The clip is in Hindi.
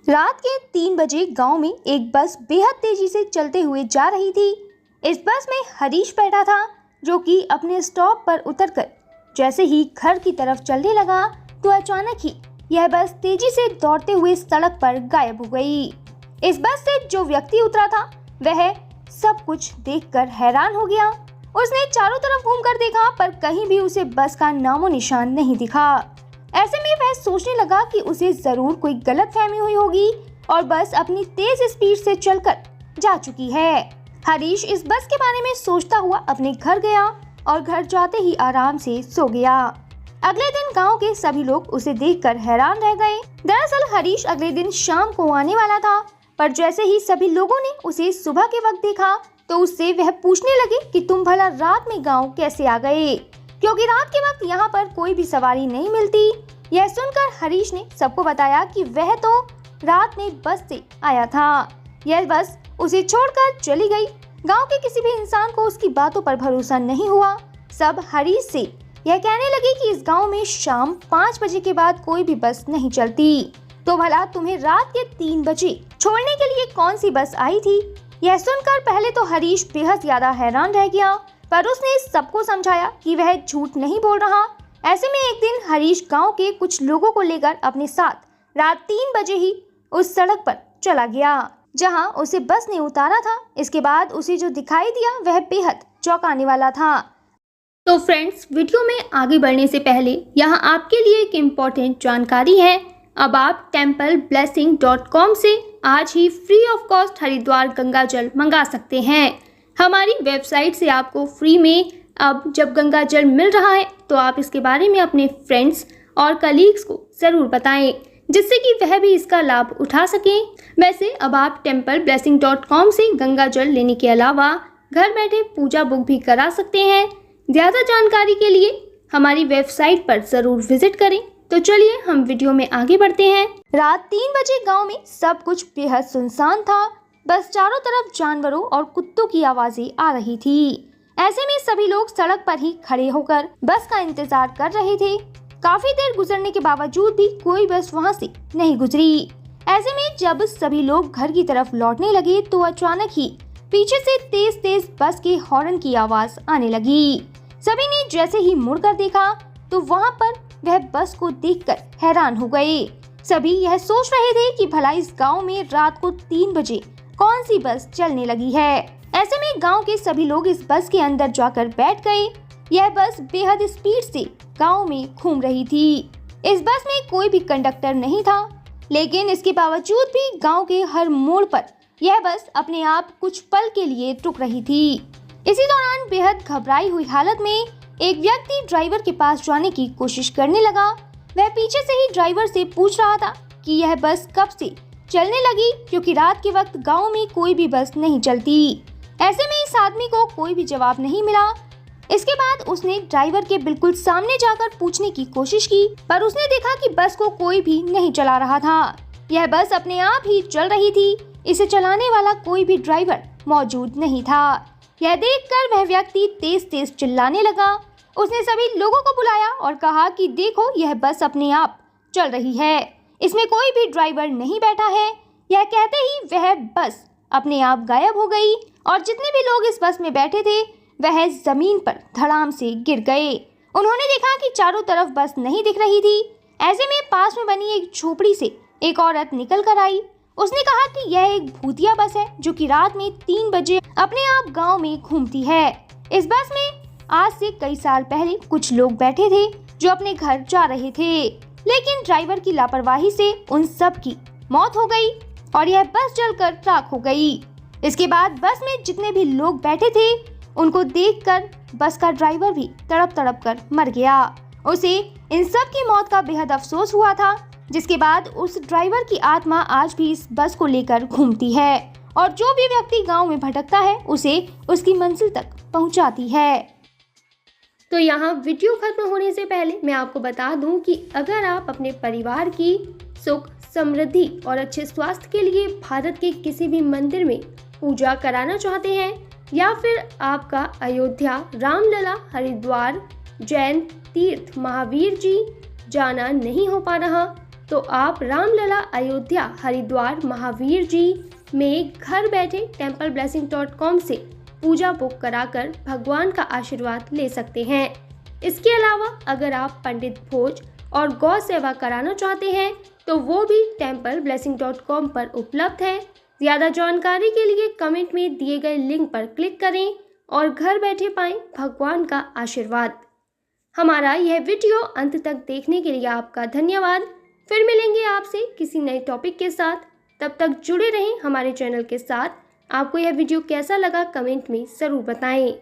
रात के 3 बजे गांव में एक बस बेहद तेजी से चलते हुए जा रही थी। इस बस में हरीश बैठा था, जो कि अपने स्टॉप पर उतरकर जैसे ही घर की तरफ चलने लगा तो अचानक ही यह बस तेजी से दौड़ते हुए सड़क पर गायब हो गई। इस बस से जो व्यक्ति उतरा था वह सब कुछ देखकर हैरान हो गया। उसने चारों तरफ घूमकर देखा पर कहीं भी उसे बस का नामो निशान नहीं दिखा। ऐसे में वह सोचने लगा कि उसे जरूर कोई गलतफहमी हुई होगी और बस अपनी तेज स्पीड से चलकर जा चुकी है। हरीश इस बस के बारे में सोचता हुआ अपने घर गया और घर जाते ही आराम से सो गया। अगले दिन गांव के सभी लोग उसे देखकर हैरान रह गए। दरअसल हरीश अगले दिन शाम को आने वाला था, पर जैसे ही सभी लोगों ने उसे सुबह के वक्त देखा तो उससे वह पूछने लगे कि तुम भला रात में गाँव कैसे आ गए, क्योंकि रात के वक्त यहाँ पर कोई भी सवारी नहीं मिलती। यह सुनकर हरीश ने सबको बताया कि वह तो रात में बस से आया था। यह बस उसे छोड़कर चली गई। गांव के किसी भी इंसान को उसकी बातों पर भरोसा नहीं हुआ। सब हरीश से यह कहने लगे कि इस गांव में शाम 5 बजे के बाद कोई भी बस नहीं चलती, तो भला तुम्हें रात के 3 बजे छोड़ने के लिए कौन सी बस आई थी। यह सुनकर पहले तो हरीश बेहद ज्यादा हैरान रह गया, पर उसने सबको समझाया कि वह झूठ नहीं बोल रहा। ऐसे में एक दिन हरीश गांव के कुछ लोगों को लेकर अपने साथ रात 3 बजे ही उस सड़क पर चला गया जहां उसे बस ने उतारा था। इसके बाद उसे जो दिखाई दिया वह बेहद चौंकाने वाला था। तो फ्रेंड्स, वीडियो में आगे बढ़ने से पहले यहाँ आपके लिए एक इम्पोर्टेंट जानकारी है। अब आप templeblessing.com से आज ही free of cost Haridwar Ganga जल मंगा सकते हैं। हमारी वेबसाइट से आपको फ्री में अब जब गंगा जल मिल रहा है तो आप इसके बारे में अपने फ्रेंड्स और कलीग्स को ज़रूर बताएं, जिससे कि वह भी इसका लाभ उठा सकें। वैसे अब आप templeblessing.com से गंगा जल लेने के अलावा घर बैठे पूजा बुक भी करा सकते हैं। ज़्यादा जानकारी के लिए हमारी वेबसाइट पर ज़रूर विजिट करें। तो चलिए हम वीडियो में आगे बढ़ते हैं। रात 3 बजे गांव में सब कुछ बेहद सुनसान था। बस चारों तरफ जानवरों और कुत्तों की आवाजें आ रही थी। ऐसे में सभी लोग सड़क पर ही खड़े होकर बस का इंतजार कर रहे थे। काफी देर गुजरने के बावजूद भी कोई बस वहां से नहीं गुजरी। ऐसे में जब सभी लोग घर की तरफ लौटने लगे तो अचानक ही पीछे से तेज तेज बस के हॉर्न की आवाज आने लगी। सभी ने जैसे ही मुड़कर देखा तो वहां पर वह बस को देखकर हैरान हो गए। सभी यह सोच रहे थे कि भला इस गांव में रात को 3 बजे कौन सी बस चलने लगी है। ऐसे में गांव के सभी लोग इस बस के अंदर जाकर बैठ गए। यह बस बेहद स्पीड से गांव में घूम रही थी। इस बस में कोई भी कंडक्टर नहीं था, लेकिन इसके बावजूद भी गांव के हर मोड़ पर यह बस अपने आप कुछ पल के लिए रुक रही थी। इसी दौरान बेहद घबराई हुई हालत में एक व्यक्ति ड्राइवर के पास जाने की कोशिश करने लगा। वह पीछे से ही ड्राइवर से पूछ रहा था कि यह बस कब से चलने लगी, क्योंकि रात के वक्त गांव में कोई भी बस नहीं चलती। ऐसे में इस आदमी को कोई भी जवाब नहीं मिला। इसके बाद उसने ड्राइवर के बिल्कुल सामने जाकर पूछने की कोशिश की, पर उसने देखा कि बस को कोई भी नहीं चला रहा था। यह बस अपने आप ही चल रही थी। इसे चलाने वाला कोई भी ड्राइवर मौजूद नहीं था। यह देखकर वह व्यक्ति तेज तेज चिल्लाने लगा। उसने सभी लोगों को बुलाया और कहा कि देखो, यह बस अपने आप चल रही है, इसमें कोई भी ड्राइवर नहीं बैठा है। यह कहते ही वह बस अपने आप गायब हो गई और जितने भी लोग इस बस में बैठे थे वह जमीन पर धड़ाम से गिर गए। उन्होंने देखा कि चारों तरफ बस नहीं दिख रही थी। ऐसे में पास में बनी एक झोपड़ी से एक औरत निकल कर आई। उसने कहा कि यह एक भूतिया बस है जो कि रात में 3 बजे अपने आप गांव में घूमती है। इस बस में आज से कई साल पहले कुछ लोग बैठे थे जो अपने घर जा रहे थे, लेकिन ड्राइवर की लापरवाही से उन सब की मौत हो गई और यह बस जलकर राख हो गई। इसके बाद बस में जितने भी लोग बैठे थे उनको देखकर बस का ड्राइवर भी तड़प तड़प कर मर गया। उसे इन सब की मौत का बेहद अफसोस हुआ था, जिसके बाद उस ड्राइवर की आत्मा आज भी इस बस को लेकर घूमती है और जो भी व्यक्ति गांव में भटकता है उसे उसकी मंजिल तक पहुंचाती है। तो यहाँ वीडियो खत्म होने से पहले मैं आपको बता दूं कि अगर आप अपने परिवार की सुख, समृद्धि और अच्छे स्वास्थ्य के लिए भारत के किसी भी मंदिर में पूजा कराना चाहते हैं या फिर आपका अयोध्या, रामलला, हरिद्वार, जैन तीर्थ महावीर जी जाना नहीं हो पा रहा, तो आप रामलला अयोध्या हरिद्वार महावीर जी में घर बैठे templeblessing.com से पूजा बुक कराकर भगवान का आशीर्वाद ले सकते हैं। इसके अलावा अगर आप पंडित भोज और गौ सेवा कराना चाहते हैं तो वो भी templeblessing.com पर उपलब्ध है। ज़्यादा जानकारी के लिए कमेंट में दिए गए लिंक पर क्लिक करें और घर बैठे पाएं भगवान का आशीर्वाद। हमारा यह वीडियो अंत तक देखने के लिए आपका धन्यवाद। फिर मिलेंगे आपसे किसी नए टॉपिक के साथ। तब तक जुड़े रहें हमारे चैनल के साथ। आपको यह वीडियो कैसा लगा कमेंट में ज़रूर बताएं।